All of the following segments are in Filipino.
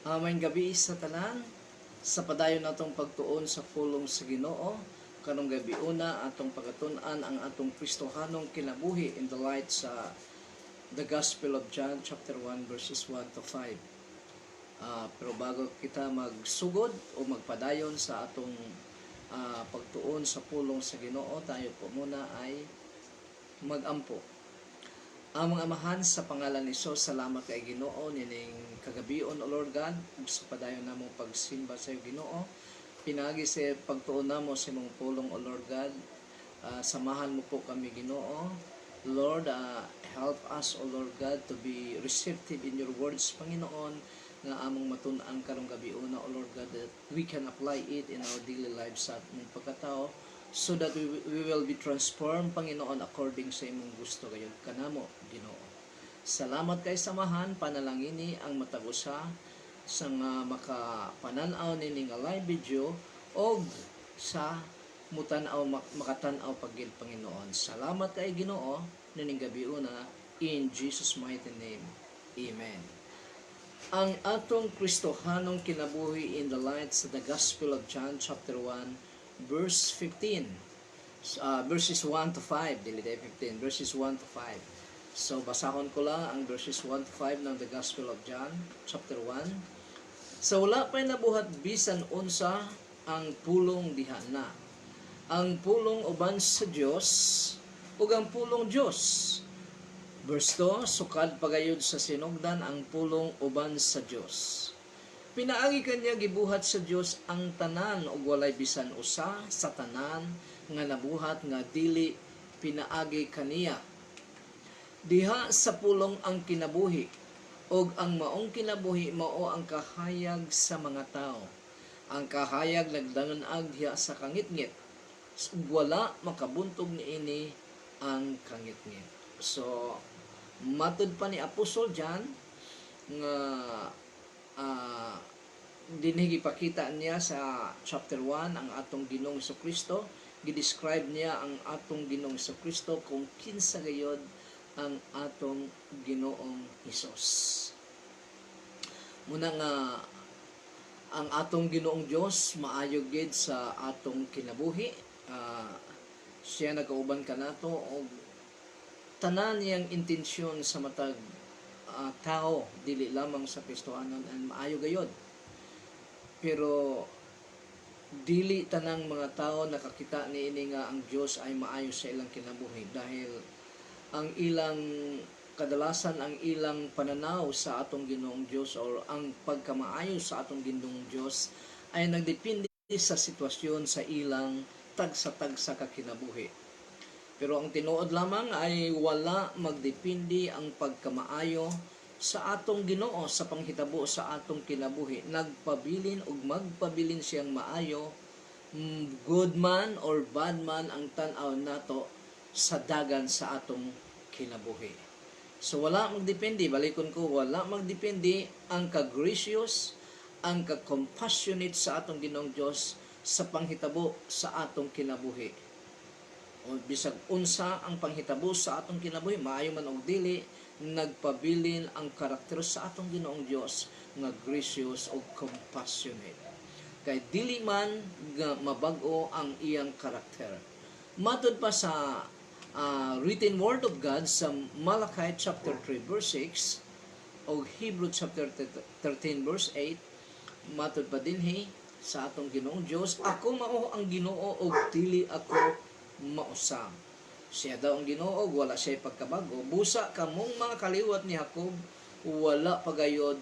Amayng gabi sa tanan, sa padayon natong pagtuon sa pulong sa Ginoo, kanong gabi una atong pagatunan ang atong Kristohanong kinabuhi in the light sa the Gospel of John chapter 1 verses 1 to 5. Pero bago kita magsugod o magpadayon sa atong pagtuon sa pulong sa Ginoo, tayo po muna ay magampo. Among Amahan, sa pangalan ni Jesus, salamat kay Ginoo nining kagabion, O Lord God, sa padayon namong pagsimba sa iyo, Ginoo. Pinagi sa pagtuon namo sa imong pulong, O Lord God. Samahan mo po kami, Ginoo. Lord, help us, O Lord God, to be receptive in your words, Panginoon, nga among matun-an karong gabiuna, O Lord God, that we can apply it in our daily lives sa atong pagkatao, so that we will be transformed, Panginoon, according sa imong gusto kayo kanamo, Ginoo. Salamat kay samahan, panalangini ang matagusa sa nga makapananaw nini nga live video o sa mutanaw makatanaw pagil, Panginoon. Salamat kay Ginoo nining gabiuna, in Jesus mighty name. Amen. Ang atong Kristohanong kinabuhi in the light sa the Gospel of John chapter 1 verse 15, verses 1 to 5, dili 15, verses 1 to 5. So basahon ko lang ang verses 1 to 5 ng the Gospel of John chapter 1. So wala pa'y nabuhat bisan unsa ang pulong diha na. Ang pulong uban sa Dios ug ang pulong Dios. Verse 2, sukad pagayod sa sinugdan ang pulong uban sa Dios. Pinaagi kanya gibuhat sa Dios ang tanan ug walay bisan usa sa tanan nga nabuhat nga dili pinaagi kaniya. Diha sa pulong ang kinabuhi ug ang maong kinabuhi mao ang kahayag sa mga tao. Ang kahayag nagdangan diha sa kangitngit. Wala makabuntog niini ang kangitngit. So matud pa ni Apostol John nga dinhi gipakita niya sa chapter 1 ang atong Ginoong Kristo. Gidescribe niya ang atong Ginoong Kristo kung kinsa gayod ang atong Ginoong Hesus. Muna nga ang atong Ginoong Dios maayo gid sa atong kinabuhi. Siya nagauban kanato og tanan niyang intensyon sa matag tao, dili lamang sa Kristohanon, ang maayo gayod. Pero dili tanang mga tao nakakita niini nga ang Dios ay maayo sa ilang kinabuhi, dahil ang ilang kadalasan, ang ilang pananaw sa atong Ginoong Dios or ang pagkamaayo sa atong Ginoong Dios ay nagdepende sa sitwasyon sa ilang tagsa-tagsa ka kinabuhi. Pero ang tinuod lamang ay wala magdepende ang pagkamaayo sa atong Ginoo sa panghitabo sa atong kinabuhi. Nagpabilin ug magpabilin siyang maayo, good man or bad man ang tan-aw nato sa dagan sa atong kinabuhi. So wala magdepende, balikon ko, wala magdepende ang ka-gracious, ang ka-compassionate sa atong Ginoong Dios sa panghitabo sa atong kinabuhi. O bisag unsa ang panghitabo sa atong kinabuhi, maayo man og dili, nagpabilin ang karakter sa atong Ginoong Dios nga gracious ug compassionate. Kay dili man nga mabag-o ang iyang karakter. Matud pa sa written word of God sa Malachi chapter 3 verse 6 o Hebrew chapter 13 verse 8, matud pa dinhi sa atong Ginoong Dios, ako mao ang Ginoo ug dili ako mausam. Siya daw ang Ginoo, wala siya pagkabago. Busa kamong mga kaliwat ni Jacob, wala pagayod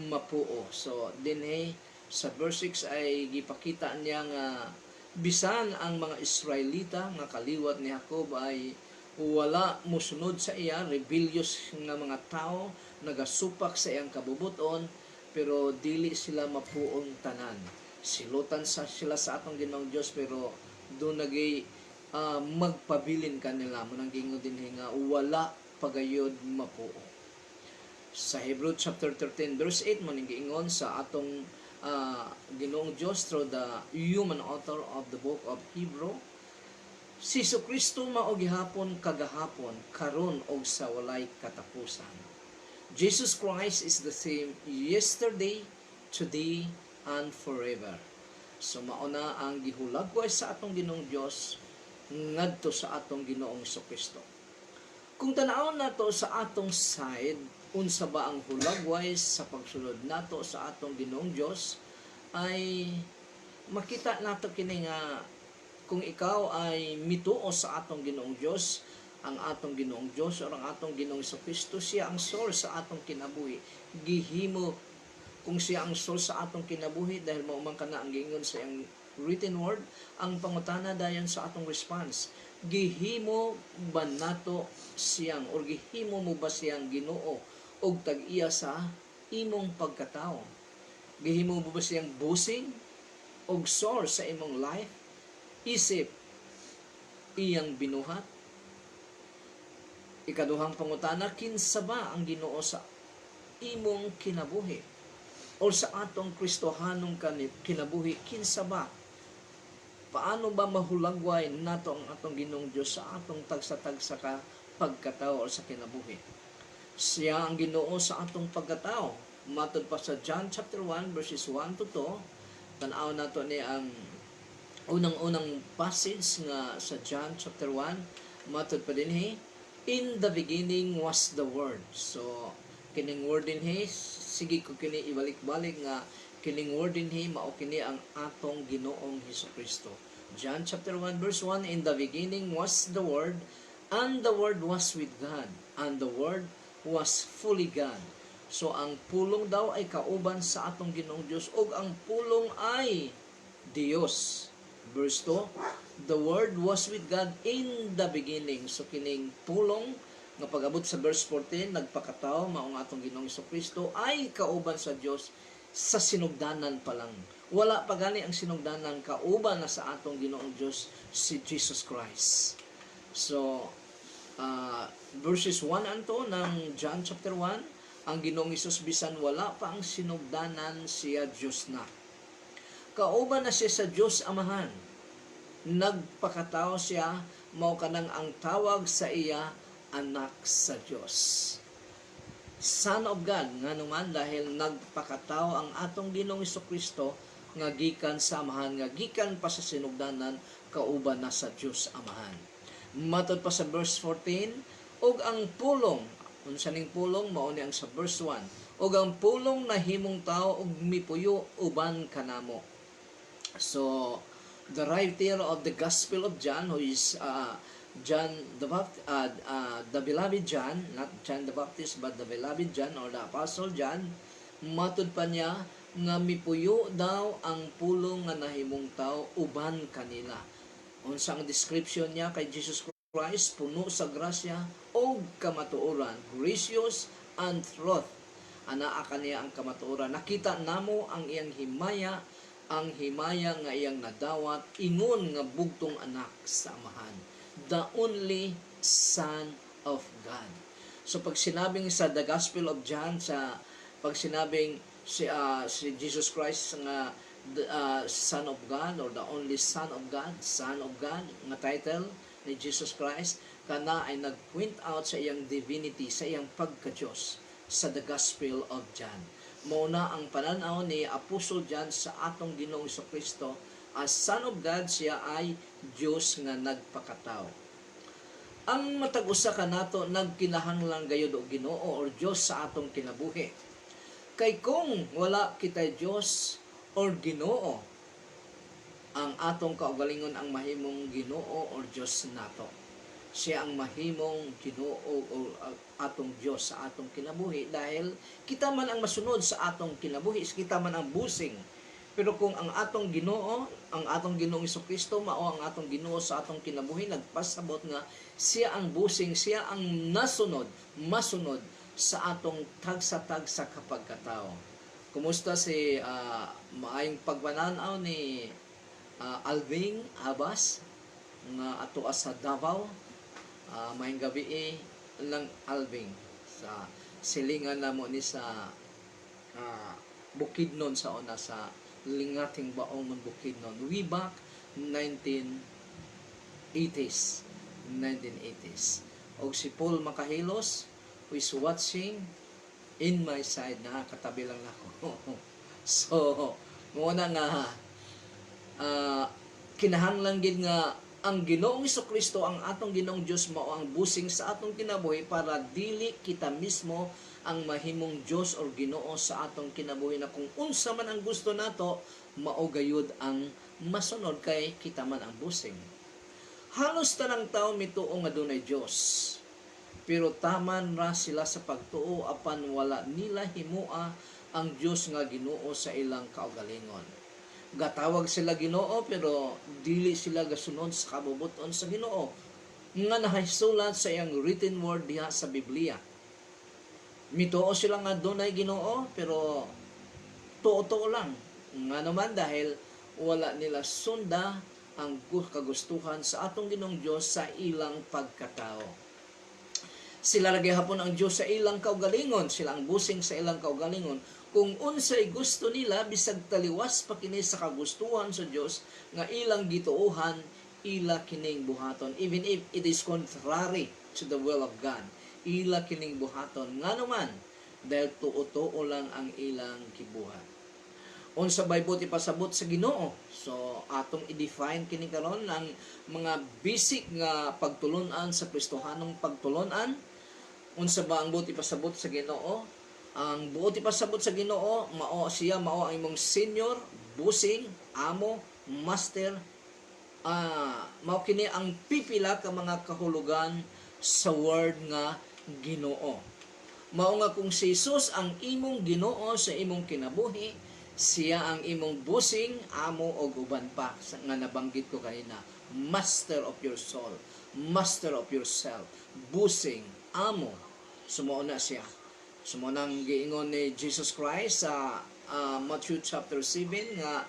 mapuo. So dinhi sa verse 6 ay gipakita niya nga bisan ang mga Israelita nga kaliwat ni Jacob ay wala mosunod sa iya, rebellious nga mga tao, nagasupak sa iyang kabubuton, pero dili sila mapuong tanan. Silutan sila sa atong Ginoong Dios, pero doon magpabilin kanila mo nang gingo din nga wala pagayod mapuo. Sa Hebrew chapter 13 verse 8 mo ning giingon sa atong Ginoong Dios through the human author of the book of Hebrew, si Jesucristo mao gihapon kagahapon, karon og sa walay katapusan. Jesus Christ is the same yesterday, today, and forever. So mauna ang gihulagway sa atong Ginoong Dios ngadto sa atong Ginoong Kristo. Kung tan-awon nato sa atong side, unsa ba ang hulagway sa pagsulod nato sa atong Ginoong Dios, ay makita nato kini nga kung ikaw ay mituo sa atong Ginoong Dios, ang atong Ginoong Dios o ang atong Ginoong Kristo, siya ang source sa atong kinabuhi. Gihimo kung siya ang source sa atong kinabuhi, dahil maumang kana ang giingon sa iyang written word, ang pangutana dayon sa atong response, gihimo ba nato siyang or gihimo mo ba siyang Ginoo og tag-iya sa imong pagkatao? Gihimo mo ba siyang busing og source sa imong life, isip, iyang binuhat? Ikaduhang pangutana, kinsa ba ang Ginoo sa imong kinabuhi o sa atong Kristohanong kinabuhi? Kinsa ba? Paano ba mahulagway nato ang atong Ginoong Dios sa atong tagsa-tagsa ka pagkatao o sa kinabuhi? Siya ang Ginoo sa atong pagkatao. Matod pa sa John chapter 1 verses 1 to 2, tan-aw nato ni ang unang-unang passage nga sa John chapter 1. Matod pa dinhi, in the beginning was the Word. So kining word dinhi, sige ko kini ibalik-balik nga kining word dinhi mao kini ang atong Ginoong Hesukristo. John chapter 1 verse 1, in the beginning was the Word, and the Word was with God, and the Word was fully God. So ang pulong daw ay kauban sa atong Ginoong Dios, ug ang pulong ay Dios. Verse 2, the Word was with God in the beginning. So kining pulong nga pag-abot sa verse 14, nagpakatao mao nga atong Ginoong Kristo ay kauban sa Dios sa sinugdanan pa lang. Wala pa gani ang sinugdanan, kauban na sa atong Ginoong Dios si Jesus Christ. So verses 1 and 2 ng John chapter 1, ang Ginoong Hesus bisan wala pa ang sinugdanan, siya Dios na. Kauban na siya sa Dios Amahan. Nagpakatao siya, mao kanang ang tawag sa iya anak sa Dios. Son of God, nga naman dahil nagpakatao ang atong Ginoong Kristo nga gikan sa Amahan, nga gikan pa sa sinugdanan, kauban na sa Dios Amahan. Matod pa sa verse 14, og ang pulong, unsa ning pulong, mao ni ang sa verse 1, og ang pulong nahimong tao og mipuyo uban kanamo. So the writer of the Gospel of John, who is John the Baptist, the beloved John, not John the Baptist but the beloved John or the Apostle John, matud pa niya nga mipuyo daw ang pulong nga nahimong tao uban kanila. Unsa ang description niya kay Jesus Christ? Puno sa grasya o kamatuoran, gracious and truth. Anaa kaniya ang kamatuoran. Nakita namo ang iyang himaya, ang himaya nga iyang nadawat, ingon nga bugtong anak sa Amahan, the only Son of God. So pag sinabing sa the Gospel of John, sa pag sinabing si Jesus Christ nga Son of God or the only Son of God nga title ni Jesus Christ, kana ay nag-point out sa iyang divinity, sa iyang pagka-Diyos sa the Gospel of John. Muna ang pananaw ni Apostle John sa atong Ginoong Kristo as Son of God, siya ay Diyos nga nagpakatao. Ang matag-usa ka nato nagkinahanglan gayud og Ginoo or Diyos sa atong kinabuhi. Kay kung wala kita Diyos or Ginoo, ang atong kaugalingon ang mahimong Ginoo or Diyos nato. Siya ang mahimong Ginoo o atong Diyos sa atong kinabuhi, dahil kita man ang masunod sa atong kinabuhi, kita man ang busing. Pero kung ang atong Ginoo, ang atong Ginoong Kristo mao ang atong Ginoo sa atong kinabuhi, nagpasabot nga siya ang busing, siya ang masunod sa atong tagsa-tagsa kapagkatao. Kumusta si maayong pagbananaw ni Alving Habas nga ato sa Davao? Maayong gabi lang Alving, sa silingan namo ni sa Bukidnon sa una, sa lingating baong ng Bukidnon, way back 1980s. Og si Paul Makahilos, who is watching in my side, nakakatabi lang ako. So muna nga ah, kinahanglan gid nga ang Ginoong Kristo ang atong Ginoong Dios mao ang busing sa atong kinabuhi para dili kita mismo ang mahimong Dios or Ginoo sa atong kinabuhi na kung unsa man ang gusto nato mao gayud ang masunod kay kita man ang busing. Halos tanang tao mituo nga dunay Dios. Pero taman ra sila sa pagtuo apan wala nila himua ang Dios nga Ginoo sa ilang kaugalingon. Gatawag sila Ginoo pero dili sila gasunod sa kabubuton sa Ginoo nga nahisulat sa iyang written word diha sa Biblia. Mituo sila nga dunay Ginoo pero tuo-tuo lang. Nga naman dahil wala nila sunda ang kagustuhan sa atong Ginoong Dios sa ilang pagkatao. Sila lagi hapon ang Dios sa ilang kaugalingon, sila ang busing sa ilang kaugalingon. Kung unsay gusto nila bisag taliwas pa kini sa kagustuhan sa Dios nga ilang gituohan, ila kining buhaton even if it is contrary to the will of God. Ila kining buhaton nga naman dahil tuo-tuo lang ang ilang gibuhat. Unsa bay buti pasabot sa Ginoo. So atong i-define kini karon ang mga basic nga pagtulon-an sa Kristohanong pagtulon-an. Unsa ba ang buti pasabot sa Ginoo? Ang buti pasabot sa Ginoo mao ang imong senior, busing, amo, master. Mao kini ang pipila ka mga kahulugan sa word nga Ginoo. Mao nga kung si Jesus ang imong Ginoo sa imong kinabuhi, siya ang imong busing, amo o uban pa nga nabanggit ko kanina. Master of your soul, master of yourself, busing, amo. Sumuo na siya. Sumuo nang giingon ni Jesus Christ sa Matthew chapter 7 nga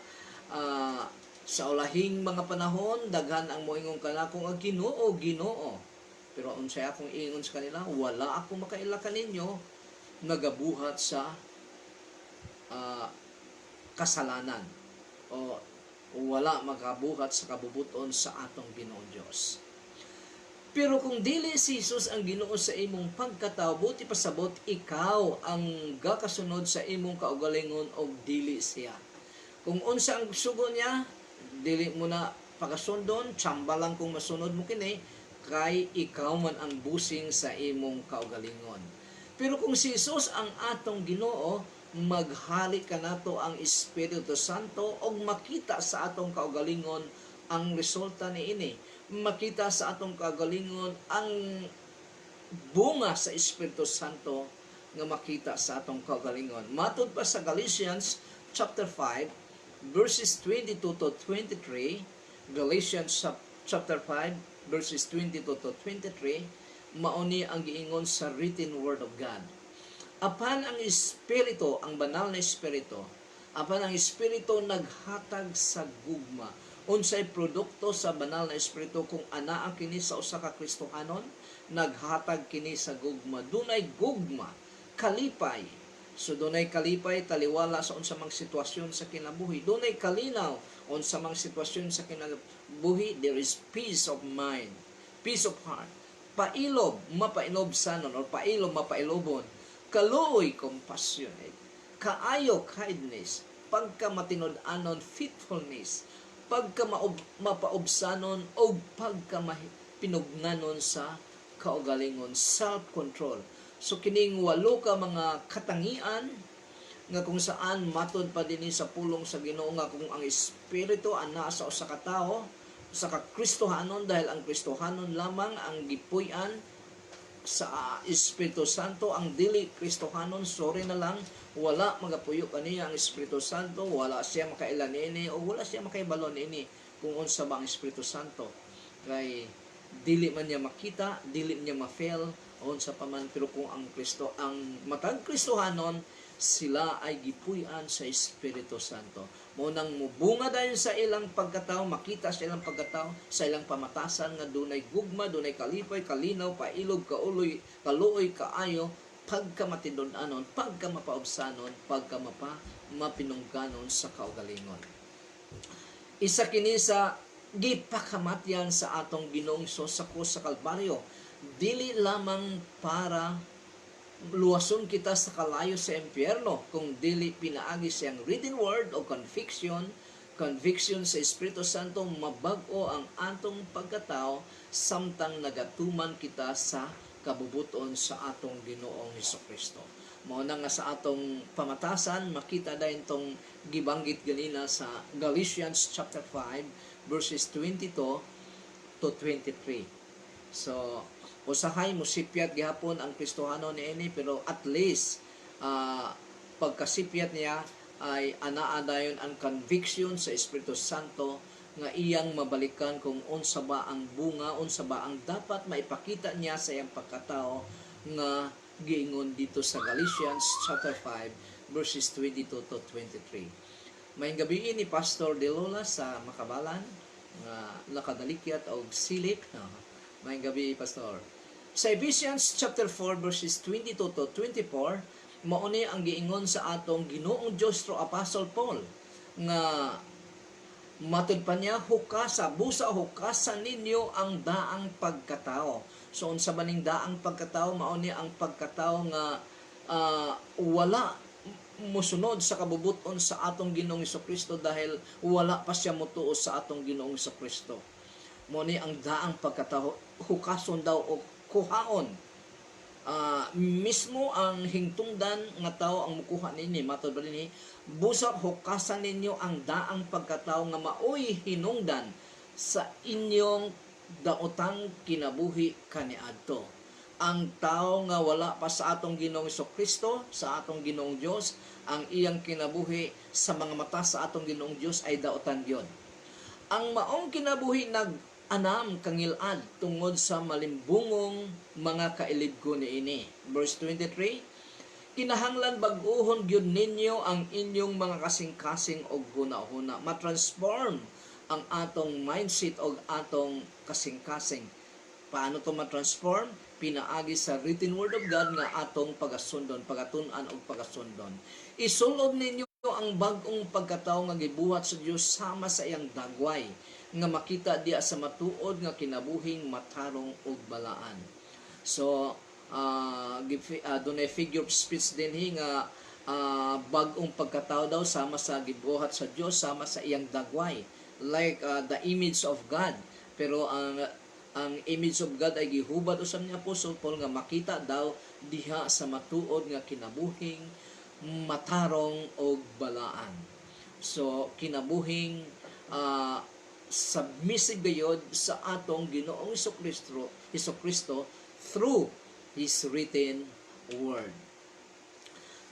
sa ulahing mga panahon daghan ang moingon kanako nga Ginoo, Ginoo. Pero unsay akong iingon sa kanila, wala ako makaila kaninyo nagabuhat sa kasalanan o wala makabuhat sa kabubuton sa atong Ginoong Dios. Pero kung dili si Jesus ang Ginoo sa imong pagkatao, buti pasabot ikaw ang gakasunod sa imong kaugalingon og dili siya. Kung unsa ang sugo niya, dili mo na pakasundon, tsamba lang kung masunod mo kini, kay ikaw man ang busing sa imong kaugalingon. Pero kung si Jesus ang atong Ginoo, maghali ka nato ang Espiritu Santo og makita sa atong kaugalingon ang resulta niini. Makita sa atong kaugalingon ang bunga sa Espiritu Santo nga makita sa atong kaugalingon. Matod pa sa Galatians chapter 5 verses 22 to 23, Galatians chapter 5 verses 22 to 23, mauni ang giingon sa written word of God. Apan ang Espiritu, ang banal na Espiritu, apan ang Espiritu naghatag sa gugma. Unsay produkto sa banal na Espiritu kung anaa kini sa usa ka Kristohanon, naghatag kini sa gugma. Dunay gugma, kalipay. So dunay kalipay taliwala sa unsa mang sitwasyon sa kinabuhi. Dunay kalinaw unsa mang sitwasyon sa kinabuhi, there is peace of mind, peace of heart. Pailob, mapailob sanon or pailob mapailobon. Kaluoy, compassionate. Kaayo, kindness. Pagkamatinud-anon, faithfulness. Mapaubsanon o pagkamapinugnanon sa kaugalingon, self-control. So kining walo ka mga katangian nga kung saan matod pa dinhi sa pulong sa Ginoo nga kung ang Espiritu ana sa usa ka tawo, sa Kristohanon, dahil ang Kristohanon lamang ang gipuy-an sa Espiritu Santo. Ang dili Kristohanon, sorry na lang, wala magapuyo kaniya ang Espiritu Santo, wala siya makailan ini o wala siya makaibalon ini kung unsa ba ang Espiritu Santo. Kay dili man niya makita, dili niya ma-fail o unsa pa man. Pero kung ang Kristo, ang matag Kristohanon, sila ay gipuy-an sa Espiritu Santo. Munang mubunga dayon sa ilang pagkatao, makita sa ilang pagkatao, sa ilang pamatasan nga dunay gugma, dunay kalipay, kalinaw, pailog, kauloy, kaluoy, kaayo, pagkamatindon-anon, pagkamapaubsanon, pagkamapinungganon sa kaugalingon. Isa kini sa gipakamatyan sa atong Ginoong Hesus sa krus sa Kalbaryo, dili lamang para luwason kita sa kalayo sa impyerno kung dili pinaagi siyang written word o conviction sa Espiritu Santo, mabag-o ang atong pagkatao samtang nagatuman kita sa kabubuton sa atong Ginoong Hesukristo. Mao na nga sa atong pamatasan, makita dahil itong gibanggit ganina sa Galatians chapter 5 verses 22 to 23. So, usahay musipyat gihapon ang Kristohano niini, pero at least pagkasipyat niya ay anaa dayon ang conviction sa Espiritu Santo nga iyang mabalikan kung unsa ba ang bunga, unsa ba ang dapat maipakita niya sa iyang pagkatao nga giingon dito sa Galatians chapter 5 verses 22 to 23. Mayong gabi ni Pastor De Lola sa Makabalan nga nakadalikyat og silip. Mayong gabi, Pastor. Sa Ephesians chapter 4 verses 22 to 24, mauni ang giingon sa atong Ginoong Dios through Apostle Paul nga matud pa niya, busa hukasan ninyo ang daang pagkatao. So unsa baning daang pagkatao? Mauni ang pagkatao nga wala musunod sa kabubuton sa atong Ginoong Hesukristo dahil wala pa siya motuo sa atong Ginoong Hesukristo. Mauni ang daang pagkatao, hukason daw o kuhaon. Mismo ang hingtungdan nga tao ang mukuha nini, matod ba nini, busak hukasan ninyo ang daang pagkatao nga maoy hinungdan sa inyong daotang kinabuhi kaniadto. Ang tao nga wala pa sa atong Ginoong Hesukristo, sa atong Ginoong Dios, ang iyang kinabuhi sa mga mata sa atong Ginoong Dios ay daotan gyud. Ang maong kinabuhi nag-anam kangilad tungod sa malimbungong mga kailibgo niini. Verse 23, kinahanglan bag-ohon gyud ninyo ang inyong mga kasing-kasing og hunahuna. Matransform ang atong mindset og atong kasing-kasing. Paano to matransform? Pinaagi sa written word of God nga atong pagasundon, pagatun-an og pagasundon. Isulob ninyo ang bag-ong pagkatao nga gibuhat sa Dios sama sa iyang dagway nga makita diya sa matuod nga kinabuhing matarong ug balaan. So dunay figure of speech dinhi nga bag-ong pagkatao daw sama sa gibuhat sa Dios sama sa iyang dagway, like the image of God. Pero ang image of God ay gihubad usab ni Apostol Paul nga makita daw diha sa matuod nga kinabuhing matarong og balaan. So kinabuhing submissive gayod sa atong Ginoong Hesukristo through His written word.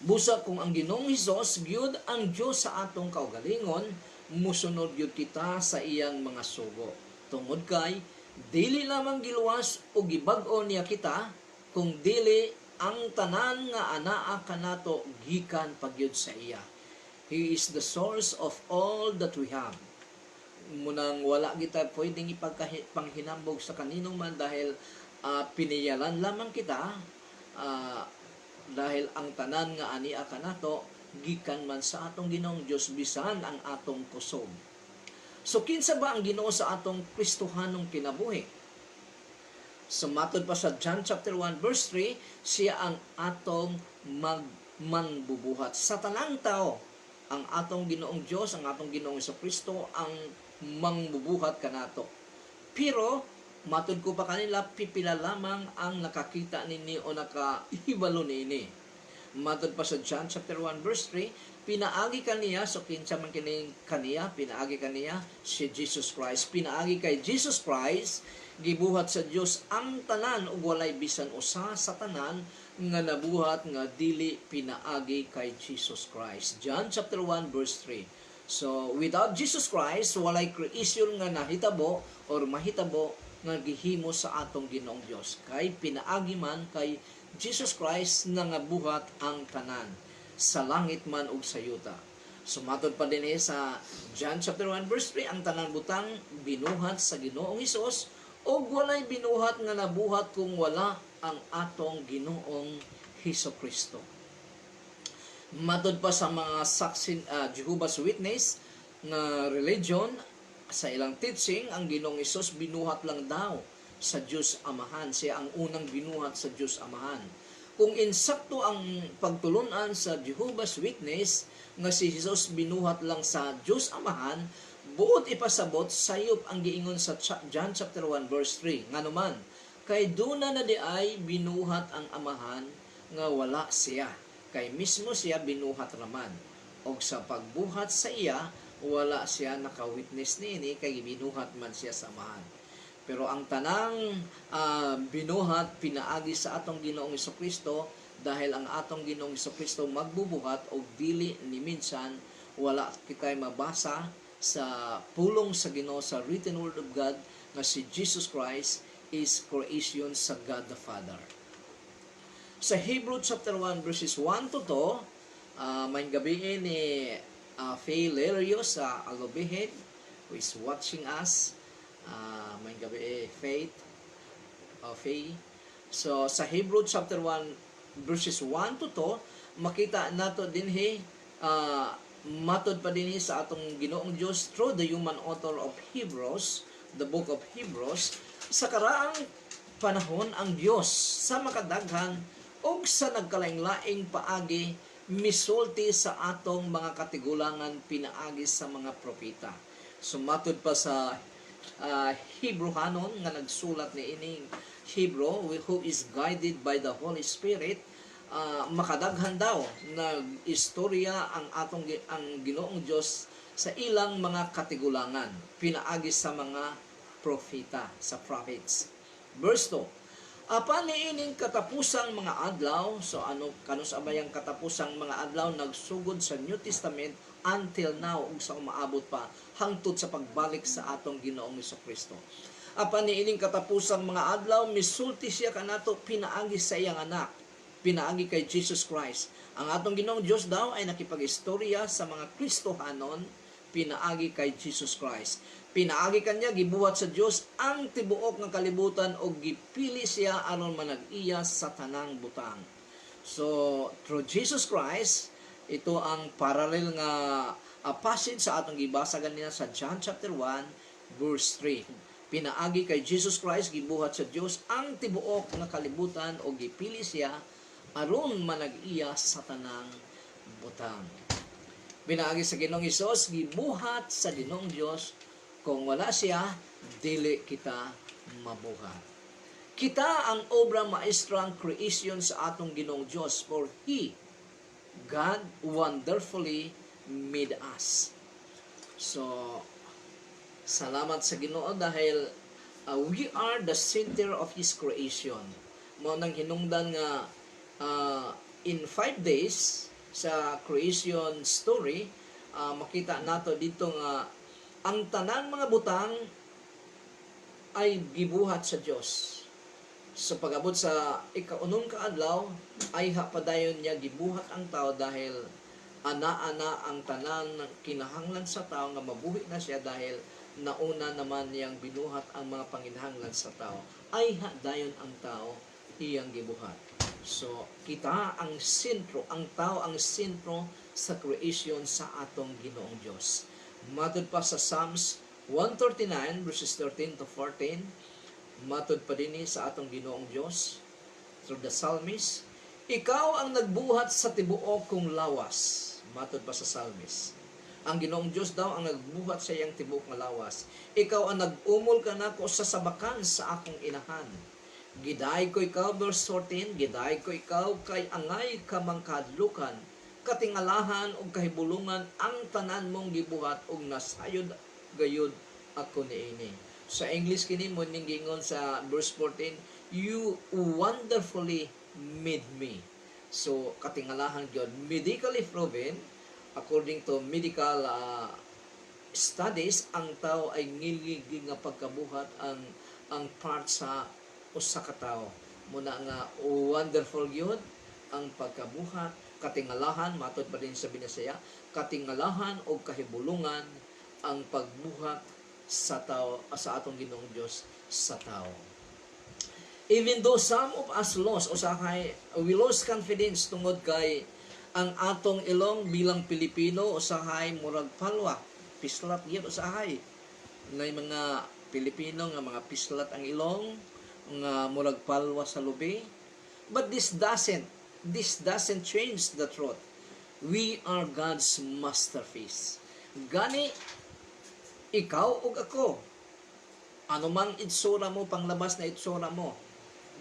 Busa kung ang Ginoong Hesus gyud ang Dios sa atong kaugalingon, musunod gyud kita sa iyang mga sugo. Tungod kay dili lamang giluwas o gibag-o niya kita, kung dili ang tanan nga anaa kanato gikan pagyud sa iya. He is the source of all that we have. Munang wala kita pwedeng ipagpanghinambog sa kanino man dahil piniyalan lamang kita, dahil ang tanan nga ania kanato gikan man sa atong Ginoong Dios bisan ang atong kusog. So kinsa ba ang Ginoo sa atong Kristohanong kinabuhi? So matod pa sa John chapter 1 verse 3, siya ang atong mangbubuhat sa tanang tao. Ang atong Ginoong Dios, ang atong Ginoong Hesukristo ang mangbubuhat kanato. Pero matod ko pa kanila, pipila lamang ang nakakita nini o nakahibalo nini. Matod pa sa John chapter 1 verse 3, pinaagi kaniya, so kinsa man kining kaniya, pinaagi kaniya si Jesus Christ. Pinaagi kay Jesus Christ, gibuhat sa Dios ang tanan ug walay bisan usa sa tanan nga nabuhat nga dili pinaagi kay Jesus Christ. John chapter 1 verse 3. So without Jesus Christ, walay creation nga nahitabo or mahitabo nga gihimo sa atong Ginoong Dios. Kay pinaagi man kay Jesus Christ na nga buhat ang tanan sa langit man ug sa yuta. Sumatod pa din sa John chapter 1 verse 3, ang tanang butang binuhat sa Ginoong Hesus og walay binuhat nga nabuhat kung wala ang atong Ginoong Hesukristo. Matod pa sa mga Jehovah's Witness na religion, sa ilang teaching, ang Ginoong Hesus binuhat lang daw sa Diyos Amahan. Siya ang unang binuhat sa Diyos Amahan. Kung insakto ang pagtulunan sa Jehovah's Witness nga si Jesus binuhat lang sa Diyos Amahan, buot ipasabot sayop ang giingon sa John chapter 1 verse 3. Nganuman, kay duna na di ay binuhat ang Amahan nga wala siya. Kay mismo siya binuhat raman. Og sa pagbuhat sa iya, wala siya naka-witness niini kay binuhat man siya sa Amahan. Pero ang tanang binuhat, pinaagi sa atong Ginoong Hesukristo, dahil ang atong Ginoong Hesukristo magbubuhat o dili ni minsan wala kitay mabasa sa pulong sa Ginoo sa written word of God nga si Jesus Christ is creation sa God the Father. Sa Hebrew chapter 1 verses 1 to 2, may gabi ni Faye Lerio sa Alobehead who is watching us. May gabi Faith Faye. So sa Hebrew chapter 1 verses 1 to 2, makita nato dinhi matod pa dinhi sa atong Ginoong Dios through the human author of Hebrews, the book of Hebrews, sa karaang panahon ang Dios sa makadaghan o sa nagkalaing-laing paagi misulti sa atong mga katigulangan pinaagi sa mga propeta. Sumatod pa sa Hebrewanon nga nagsulat ni ining Hebrew who is guided by the Holy Spirit, makadaghan daw nag-istorya ang Ginoong Dios sa ilang mga katigulangan pinaagi sa mga propeta, sa prophets. Verse 2, apan niining katapusang mga adlaw, so kanus abayang katapusang mga adlaw nagsugod sa New Testament until now ug sa umaabot pa hangtod sa pagbalik sa atong Ginoong Hesukristo. Apan niining katapusang mga adlaw misulti siya kanato pinaagi sa iyang anak, pinaagi kay Jesus Christ. Ang atong Ginoong Dios daw ay nakipag-istorya sa mga Kristohanon pinaagi kay Jesus Christ. Pinaagi kanya gibuhat sa Dios ang tibuok nga kalibutan og gipili siya aron manag-iya sa tanang butang. So through Jesus Christ, ito ang parallel nga passage sa atong gibasa ganina sa John chapter 1 verse 3. Pinaagi kay Jesus Christ gibuhat sa Dios ang tibuok nga kalibutan og gipili siya aron manag-iya sa tanang butang. Pinaagi sa Ginoong Hesus gibuhat sa Ginoong Dios. Kung wala siya, dili kita mabuhat. Kita ang obra maestrang creation sa atong Ginoong Diyos, for He, God, wonderfully made us. So, salamat sa Ginoo dahil we are the center of His creation. Mao nang hinungdan nga in 5 days sa creation story, makita nato dito nga ang tanan mga butang ay gibuhat sa Dios. Sa pag-abot sa ika-unong kaadlaw ay hapadayon niya gibuhat ang tao dahil ana-ana ang tanan kinahanglan sa tao nga mabuhi na siya dahil nauna naman niyang binuhat ang mga panginahanglan sa tao. Ay hadayon ang tao iyang gibuhat. So kita ang sentro, ang tao ang sentro sa creation sa atong Ginoong Dios. Matod pa sa Psalms 139 verses 13 to 14, matod pa din sa atong Ginoong Dios through the psalmist, ikaw ang nagbuhat sa tibuok kong lawas. Matod pa sa psalmist, ang Ginoong Dios daw ang nagbuhat sa iyang tibuok nga lawas. Ikaw ang nag-umol kanako sa sabakan sa akong inahan. Giday ko ikaw, verse 14, giday ko ikaw kay angay ka mangkadlukan, katingalahan ug kahibulungan ang tanan mong gibuhat ug nasayod gayud ako niini. Sa English kini mo ning gingon sa verse 14, you wonderfully made me. So katingalahan gyud, medically proven according to medical studies, ang tao ay ngiligi nga pagkabuhat ang part sa usa ka tawo. Muna nga wonderful gyud ang pagkabuhat, katingalahan, matod pa din sa Binasaya, katingalahan o kahibulungan ang pagbuhat sa tao, sa atong Ginoong Dios sa tao. Even though some of us lost, we lost confidence tungod kay ang atong ilong bilang Pilipino, usahay murag palwa, pislat gyud usahay. Nay mga Pilipino nga mga pislat ang ilong, nga murag palwa sa lubi. But this doesn't change the truth. We are God's masterpiece. Gani, ikaw ug ako, anumang itsura mo, panglabas na itsura mo,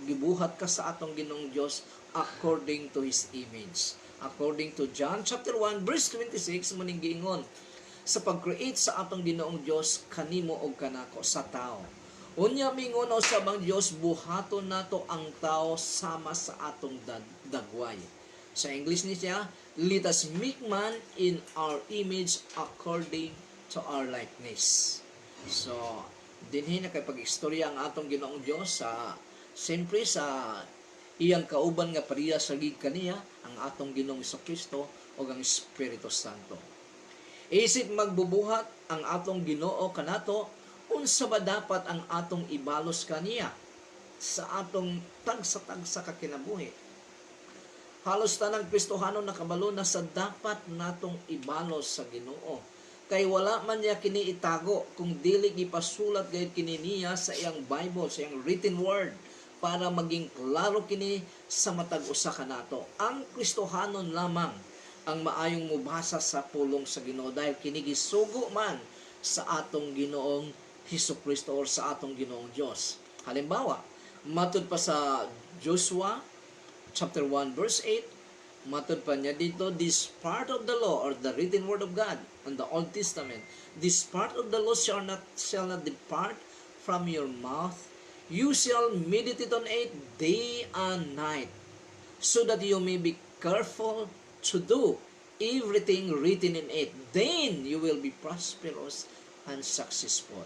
gibuhat ka sa atong Ginoong Dios according to His image. According to John chapter 1 verse 26, muning giingon, sa pag-create sa atong Ginoong Dios kanimo og kanako sa tao. Unya mingon sa bang Dios, buhaton nato ang tao sama sa atong dagway. Sa English ni siya, let us make man in our image according to our likeness. So, dinhi na kay pag-istorya ang atong Ginoong Dios sa siyempre sa iyang kauban nga pariya sa gid kaniya ang atong Ginoong Kristo o ang Espiritu Santo. Isip magbubuhat ang atong Ginoo kanato, unsa ba dapat ang atong ibalos kaniya sa atong tagsa-tagsa ka kinabuhi. Halos tanang Kristohano nakabalo na sa dapat natong ibalos sa Ginoo. Kay wala man niya kini itago kung dili gipasulat gayud kini niya sa iyang Bible, sa iyang written word, para maging klaro kini sa matag usa kanato. Ang Kristohanon lamang ang maayong mubasa sa pulong sa Ginoo dahil kini gisugo man sa atong Ginoong Hesukristo or sa atong Ginoong Dios. Halimbawa, matud pa sa Joshua chapter 1 verse 8, matud pa niya dito, this part of the law or the written word of God in the Old Testament, this part of the law shall not depart from your mouth. You shall meditate on it day and night, so that you may be careful to do everything written in it. Then you will be prosperous and successful.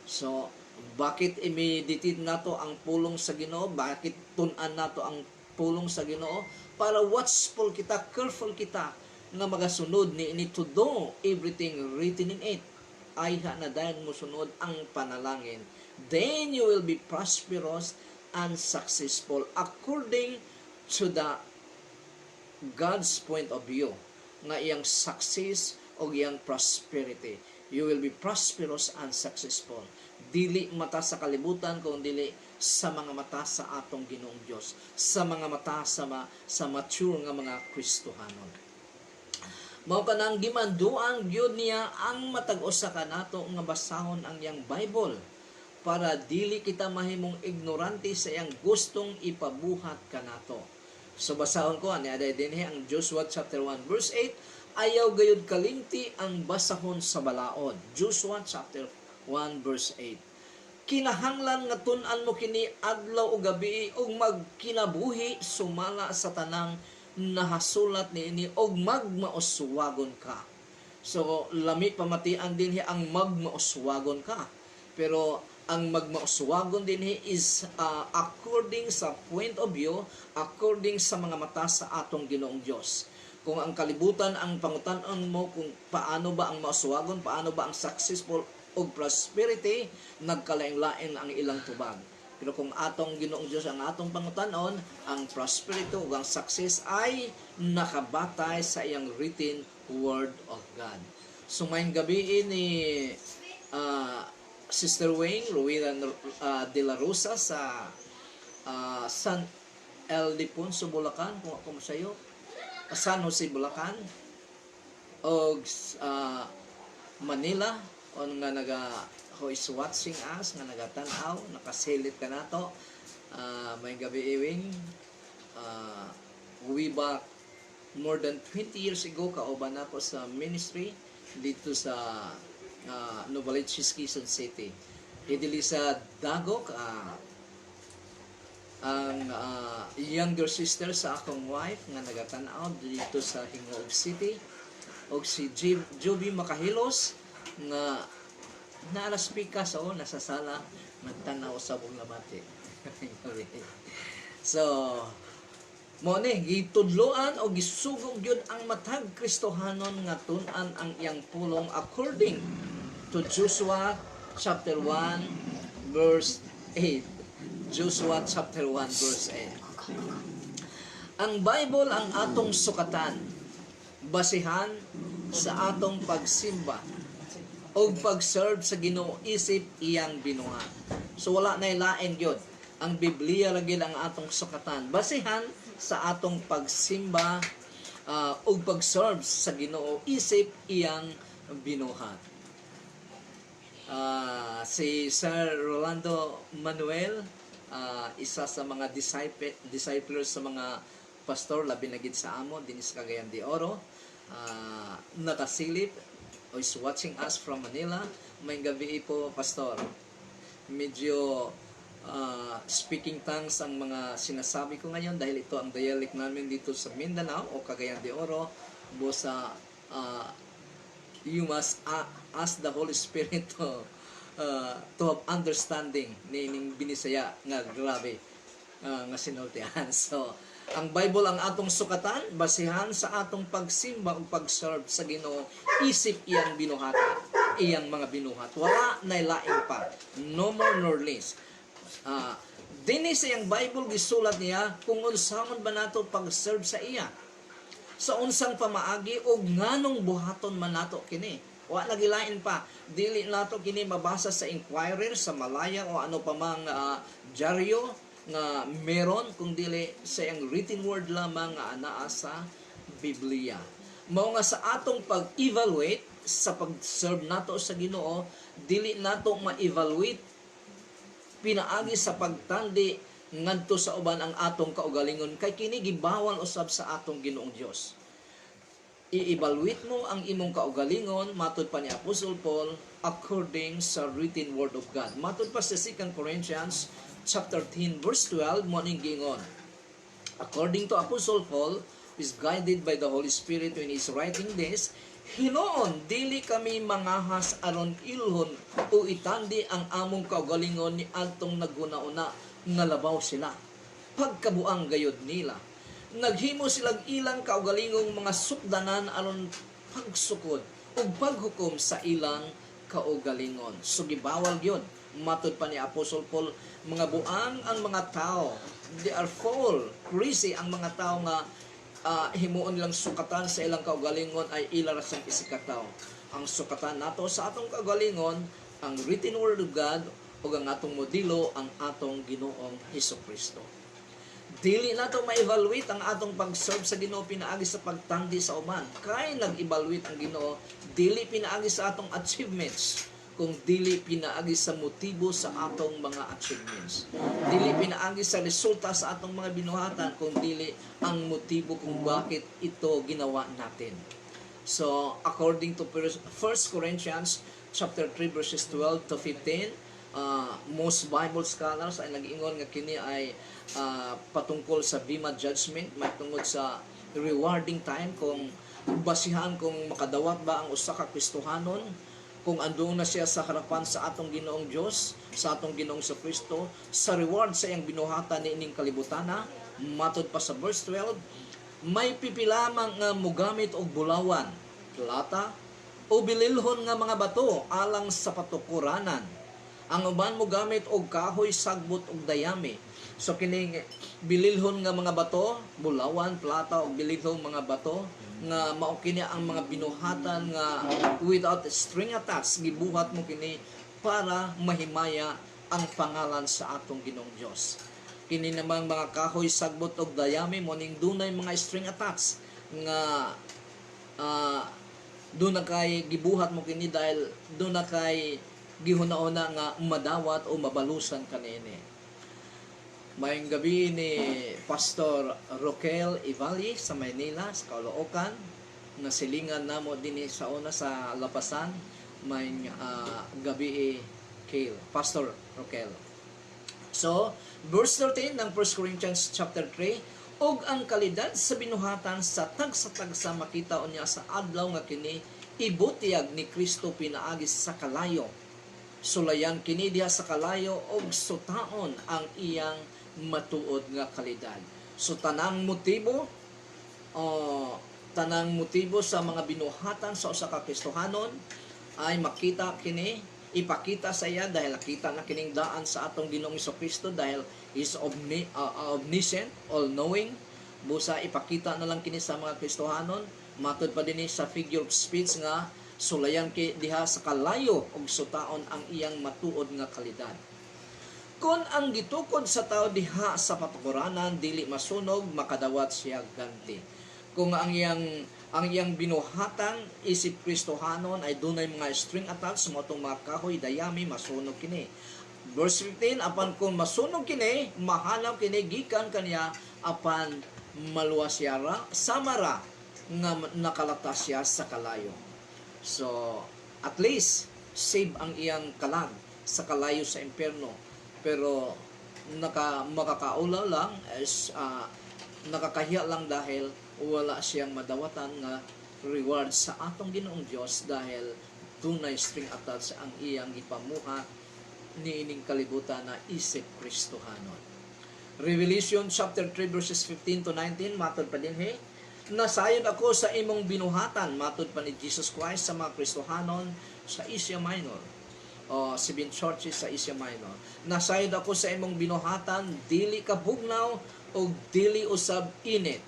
So, bakit i-meditate nato ang pulong sa Ginoo? Bakit tun-an nato ang pulong sa Ginoo? Para watchful kita, careful kita nga magasunod ni ini to do everything written in it. Ay na dahil mo sunod ang panalangin. Then you will be prosperous and successful according to the God's point of view nga iyang success o iyang prosperity. You will be prosperous and successful. Dili mata sa kalibutan kung dili sa mga mata sa atong Ginoong Dios, sa mga mata sa mature nga mga Kristohanon. Mao kanang gimanduan gyud niya ang matag-usa kanato nga basahon ang iyang Bible para dili kita mahimong ignorante sa iyang gustong ipabuhat kanato. So basahon ko ani aday dinhi ang Joshua chapter 1 verse 8, ayaw gayud kalimti ang basahon sa balaod. Joshua chapter 1 verse 8. Kinahanglan nga tun-an mo kini adlaw o gabi ug magkinabuhi sumala sa tanang nahasulat niini og magmauswagon ka. So lami pamatian dinhi ang magmauswagon ka. Pero ang magmauswagon dinhi is according sa point of view, according sa mga mata sa atong Ginoong Dios. Kung ang kalibutan ang pangutan-on mo kung paano ba ang mauswagon, paano ba ang successful o prosperity, nagkalain-lain ang ilang tubag. Pero kung atong Ginoong Dios ang atong pangutan-on, ang prosperity o ang success ay nakabatay sa iyang written word of God. So mayong gabi ni Sister Wayne Rowena de la Rosa sa San Ildefonso, Bulacan, kung ako masayo, San Jose, Bulacan, o Manila, o nga who is watching us, nga nagatanaw, nakasilit ka na to, may gabi iwing, way back more than 20 years ago, kauban ako sa ministry dito sa Novaliches, Quezon City. Idili sa Dagok, ang younger sister sa akong wife nga nagatanaw dito sa Hingog City, o si Joby Makahilos nga naalaspika so nasa sala nagtanaw sa Buglamati. So mo ni gitudloan o gisugog gyud ang matag Kristohanon nga tun-an ang iyang pulong according to Joshua chapter 1 verse 8. Joshua chapter 1 verse 8. Ang Bible ang atong sukatan, basihan sa atong pagsimba o pag-serve sa Ginoo isip iyang binuhat. So wala na lain gyud. ang Biblia lagi ang atong sukatan. Basihan sa atong pagsimba o pag-serve sa Ginoo, isip iyang binuhat. Si Sir Rolando Manuel, isa sa mga disciples sa mga pastor, labi na gid sa amo, dinis Cagayan de Oro, nakasilip, o is watching us from Manila. May gabi po, pastor. Medyo speaking tongues ang mga sinasabi ko ngayon dahil ito ang dialect namin dito sa Mindanao o Cagayan de Oro. Bosa, you must ask the Holy Spirit to have understanding ning binisaya nga grabe nga sinultihan. So, ang Bible ang atong sukatan, basihan sa atong pagsimba o pag-serve sa Ginoo, isip iyang binuhatan, iyang mga binuhat. Wala na laing pa. No more nor less. Dini sa iyang Bible, gisulat niya kung unsaon ba nato pag-serve sa iya. Sa unsang pamaagi o nganong buhaton man nato kini. Wa nagilain pa. Dili nato kini mabasa sa Inquirer, sa Malaya o ano pa mang dyaryo nga meron, kung dili sa iyang written word lamang nga anaa sa Biblia. Mao nga sa atong pag-evaluate sa pag-serve nato sa Ginoo, dili nato ma-evaluate pinaagi sa pagtandi ngadto sa uban ang atong kaugalingon, kay kini gibawal usab sa atong Ginoong Dios. I-evaluate mo ang imong kaugalingon, matud pa ni Apostle Paul, according sa written word of God. Matud pa sa 2 Corinthians chapter 10 verse 12 mo ning gingon. According to Apostle Paul, is guided by the Holy Spirit when he's writing this, hinoon dili kami mangahas aron ilhon o itandi ang among kaugalingon ni adtong naguna-una nga labaw sila. Pagkabuang gayod nila, naghimo silang ilang kaugalingong mga sukdanan aron pagsukod ug paghukom sa ilang kaugalingon. So gibawal gyud. Matud pa ni Apostle Paul, mga buang ang mga tao, they are full, crazy ang mga tao nga himuon nilang sukatan sa ilang kaugalingon ay ilaras ang isikataw. Ang sukatan nato sa atong kaugalingon, ang written word of God, o ang atong modelo, ang atong Ginoong Hesukristo. Dili nato ma-evaluate ang atong pag-serve sa Ginoo pinaagi sa pagtandi sa uman. Kay nag-evaluate ang Ginoo, dili pinaagi sa atong achievements, kung dili pinaagi sa motibo sa atong mga achievements. Dili pinaagi sa resulta sa atong mga binuhatan, kung dili ang motibo kung bakit ito ginawa natin. So, according to 1 Corinthians chapter 3 verses 12 to 15, most Bible scholars ay nag-ingon nga kini ay patungkol sa Bema Judgment, may tungod sa rewarding time, kung basihan kung makadawat ba ang usa ka Kristohanon, kung andun na siya sa harapan sa atong Ginoong Diyos, sa atong Ginoong sa Kristo, sa reward sa iyang binuhatan ni ining kalibutana. Matod pa sa verse 12, may pipilamang nga mugamit og bulawan, plata, o bililhon nga mga bato alang sa patukuranan. Ang uban mo gamit og kahoy, sagbot og dayami. So kining bililhon nga mga bato, bulawan, plata og bililhon mga bato nga mao kini ang mga binuhatan nga without string attached, gibuhat mo kini para mahimaya ang pangalan sa atong Ginoong Dios. Kini namang mga kahoy, sagbot og dayami mo ning dunay mga string attached nga doon na kay gibuhat mo kini dahil doon na kay gihuna-una nga madawat o mabalusan kanini. Mayong gabi ni Pastor Roquel Ivalli sa Maynila, sa Caloocan, na silingan namo din sa una sa Lapasan. Mayong gabi kay Pastor Roquel. So, verse 13 ng 1 Corinthians chapter 3, og ang kalidad sa binuhatan sa tagsa-tagsa makita unya sa adlaw nga kini ibutiyag ni Kristo pinaagi sa kalayo. Sulayan kini diha sa kalayo og sutaon ang iyang matuod nga kalidad. So tanang motibo sa mga binuhatan sa usa ka Kristohanon ay makita kini, ipakita sa iya dahil nakita na kining daan sa atong Ginoong Kristo dahil is omniscient, all-knowing. Busa ipakita na lang kini sa mga Kristohanon. Matod pa din sa figure of speech nga sulayan ki diha sa kalayo og sutaon ang iyang matuod nga kalidad. Kung ang gitukod sa tao diha sa papakuranan dili masunog, makadawat siya ganti. Kung ang iyang binuhatang isip Kristohanon ay dunay mga string attached mo itong mga kahoy dayami, masunog kini. Verse 15, apan kung masunog kini, mahalaw kini gikan kaniya, apan maluwas yara samara nga nakalatas siya sa kalayo. So at least save ang iyang kalag sa kalayo sa impyerno, pero makakaula lang is nakakahiya lang dahil wala siyang madawatan nga reward sa atong Ginoong Dios dahil tunay string attached ang iyang gipamuhat niining kalibutan na isip Kristohanon. Revelation chapter 3 verses 15 to 19, matod pa din nasayod ako sa imong binuhatan, matod pa ni Jesus Christ sa mga Kristohanon sa Asia Minor, o 7 churches sa Asia Minor. Nasayod ako sa imong binuhatan, dili ka bugnaw o dili usab init.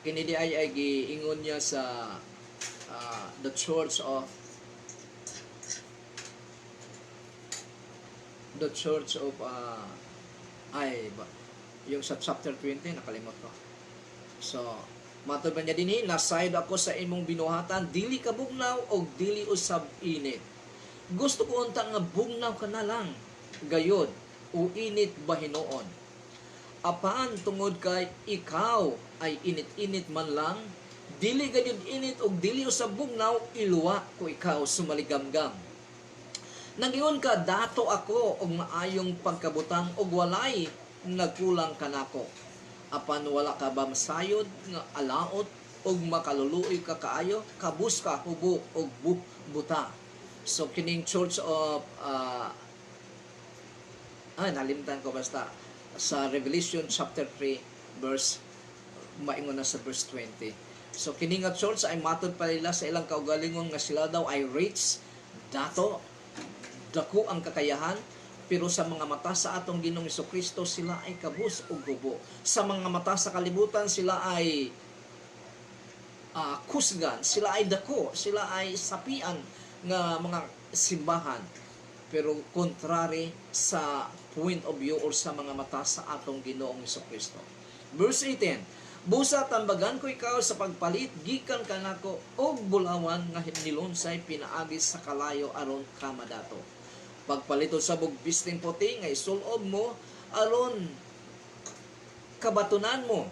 Kini di ay giingon niya sa the church of yung sa chapter 20 nakalimot ko. So matod ba niya dinhi, nasayod ako sa imong binuhatan, dili ka bugnaw o dili usab init. Gusto ko unta nga bugnaw ka na lang gayod o init ba hinuon. Apan tungod kay ikaw ay init-init man lang, dili gayud init o dili usab bugnaw, iluwa ko ikaw sumaligamgam. Nangiyon ka, dato ako og maayong pagkabutang og walay nagkulang kanako. Apan wala ka ba masayod nga alaot og makaluluoy ka kaayo, kabus ka hubo og buta. So kining church of nalimtan ko basta sa Revelation chapter 3 verse maingon na sa verse 20. So kining nga church ay matod pa nila sa ilang kaugalingon nga sila daw ay rich, dato, dako ang kakayahan, pero sa mga mata sa atong Ginoong Jesucristo sila ay kabus ug gubo. Sa mga mata sa kalibutan sila ay kusgan, sila ay dako, sila ay sapian nga mga simbahan. Pero contrary sa point of view or sa mga mata sa atong Ginoong Jesucristo. Verse 18, busa tambagan ko ikaw sa pagpalit, gikan kanako og bulawan nga nilunsay pinaagis sa kalayo aron ka madato. Pagpalito sa bugbisting puti nga isulob mo aron kabatunan mo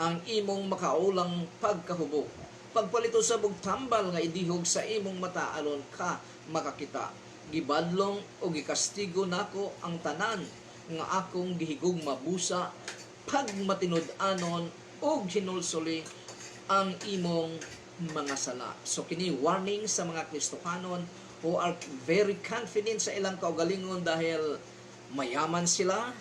ang imong makaulang pagkahubo. Pagpalito sa bugtambal nga idihog sa imong mata aron ka makakita. Gibadlong o gikastigo nako ang tanan nga akong gihigugma busa pag matinud-anon o hinulsuli ang imong mga sala. So kini warning sa mga Kristohanon who are very confident sa ilang kaugalingon dahil mayaman sila,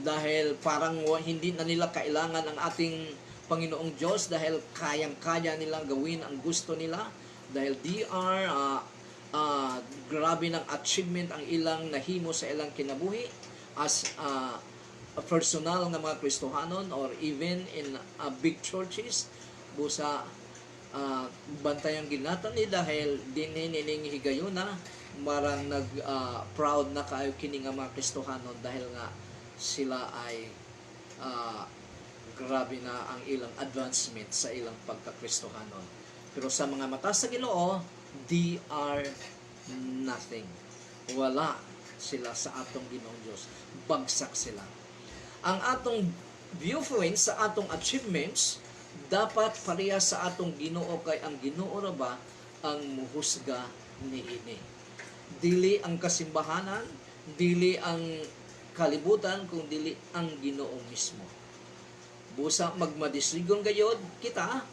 dahil parang hindi na nila kailangan ang ating Panginoong Diyos, dahil kayang-kaya nilang gawin ang gusto nila, dahil they are grabe ng achievement ang ilang nahimo sa ilang kinabuhi as personal na mga Kristohanon or even in big churches. Busa bantay ang ginatan ni dahil dinining higayon na marang proud na kayo kini nga mga Kristohanon dahil nga sila ay grabe na ang ilang advancement sa ilang pagka-Kristohanon. Pero sa mga mata sa Ginoo, they are nothing. Wala sila sa atong Ginoong Diyos. Bagsak sila. Ang atong viewpoint sa atong achievements dapat pareha sa atong Ginoo, kay ang Ginoo ra ba ang muhusga niini. Dili ang kasimbahanan, dili ang kalibutan, kung dili ang Ginoo mismo. Busa magmadisigon gayod kita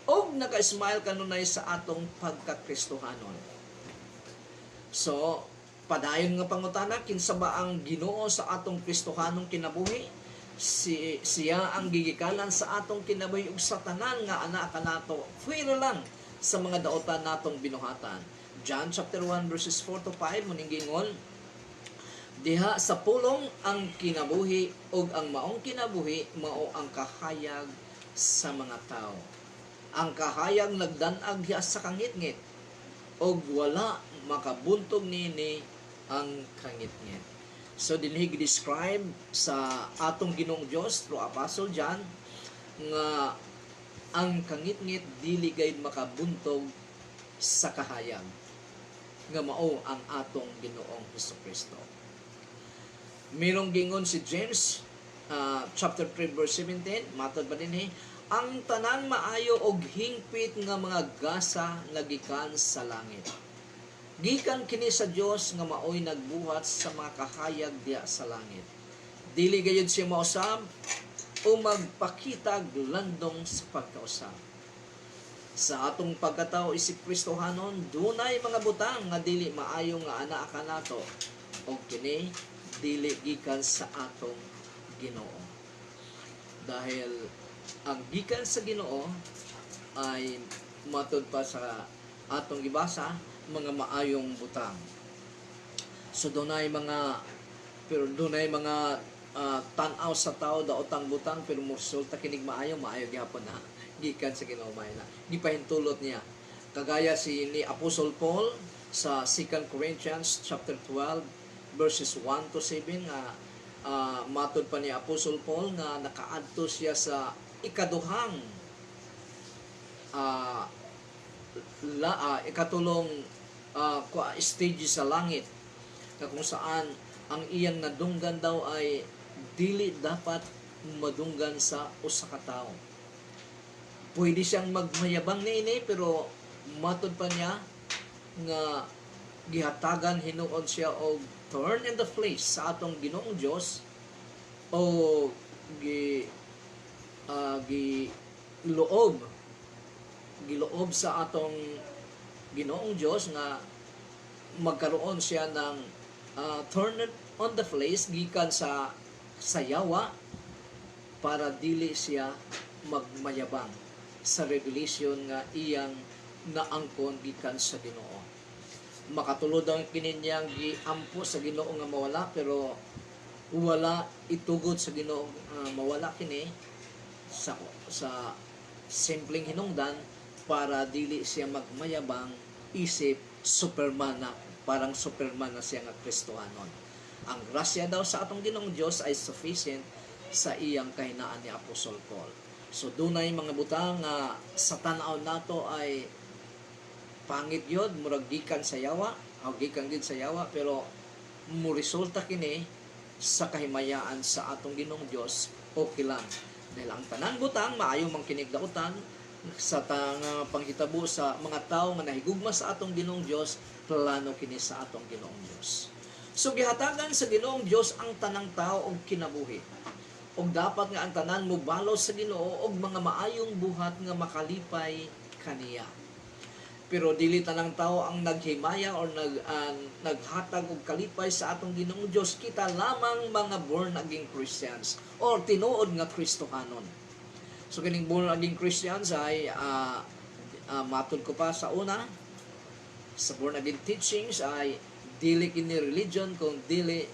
og naka-smile kanunay sa atong pagka-Kristohanon. So padayon nga pangutana, kinsa ba ang Ginoo sa atong Kristohanong kinabuhi? Siya ang gigikanan sa atong kinabuhi ug sa tanan nga anak kanato. Fuera lang sa mga daotan natong binuhatan. John chapter 1 verses 4 to 5 muning gingon, diha sa pulong ang kinabuhi ug ang maong kinabuhi mao ang kahayag sa mga tao. Ang kahayag nagdan-ag diha sa kangitngit ug wala makabuntog nini ang kangitngit. So dinhi gi-describe sa atong Ginoong Dios through Apostle John nga ang kangit-ngit dili gayud makabuntog sa kahayag nga mao ang atong Ginoong Hesukristo. Mirong gingon si James chapter 3 verse 17, matod ba dinhi, ang tanang maayo og hingpit nga mga gasa nga gikan sa langit. Gikan kini sa Dios nga maoy nagbuhat sa mga kahayag diha sa langit. Dili gayud siya mausab o magpakitag landong sa pagkausab. Sa atong pagkatao isip Kristohanon, dunay mga butang nga dili maayo nga anaa kanato o kini dili gikan sa atong Ginoo. Dahil ang gikan sa Ginoo ay matod pa sa atong gibasa mga maayong butang. So dunay mga tan-aw sa tao daotang butang pero resulta kinig maayo gyapon na gikan sa Ginoo na gipahintulot niya, kagaya ni Apostle Paul sa 2 Corinthians chapter 12 verses 1 to 7 nga matod pa ni Apostle Paul nga nakaadto siya sa ikaduhang ikatulong stage sa langit na kung saan ang iyang nadunggan daw ay dili dapat madunggan sa usa ka tawo. Pwede siyang magmayabang niini pero matod pa niya nga gihatagan hinuon siya og turn in the flesh sa atong Ginoong Dios o giloob sa atong Ginoong Dios nga magkaroon siya ng turn on the flesh gikan sa sayawa para dili siya magmayabang sa revelation nga iyang naangkon gikan sa Ginoo. Makatulod ang kininyang giampo sa Ginoo nga mawala pero wala itugod sa Ginoo mawala kini sa simpleng hinungdan para dili siya magmayabang isip Superman na, parang Superman na siya nga Kristohanon. Ang grasya daw sa atong Ginoong Dios ay sufficient sa iyang kahinaan ni Apostle Paul. So dunay mga butang nga sa tan-aw nato ay pangit yun, murag gikan sa yawa, o gikan gid sa yawa, pero mo resulta kini sa kahimayaan sa atong Ginoong Dios okay lang. Dahil ang tanang butang maayo mang kinigdautan sa panghitabo sa mga tao nga nahigugma sa atong Ginoong Dios, plano kini sa atong Ginoong Dios. So gihatagan sa Ginoong Dios ang tanang tao og kinabuhi. Og dapat nga ang tanan mo balo sa Ginoo og mga maayong buhat nga makalipay kaniya. Pero dili tanang tao ang naghimaya or naghatag og kalipay sa atong Ginoong Dios, kita lamang mga born again Christians or tinuod nga Kristohanon. So kining born again Christians ay matod ko pa sa una sa born again teachings ay dili kini religion kung dili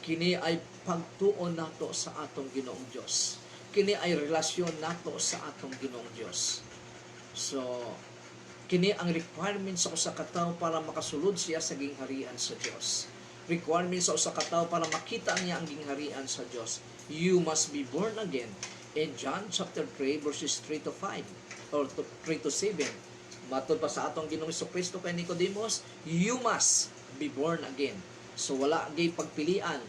kini ay pagtuon nato sa atong Ginoong Dios. Kini ay relasyon nato sa atong Ginoong Dios. So kini ang requirement sa usa ka tawo para makasulod siya sa gingharian sa Dios. Requirement sa usa ka tawo para makita niya ang gingharian sa Dios. You must be born again. In John chapter 3 verses 3 to 5 or 3 to 7. Matod pa sa atong Ginoong Jesucristo kay Nicodemus, you must be born again. So wala gay pagpilian.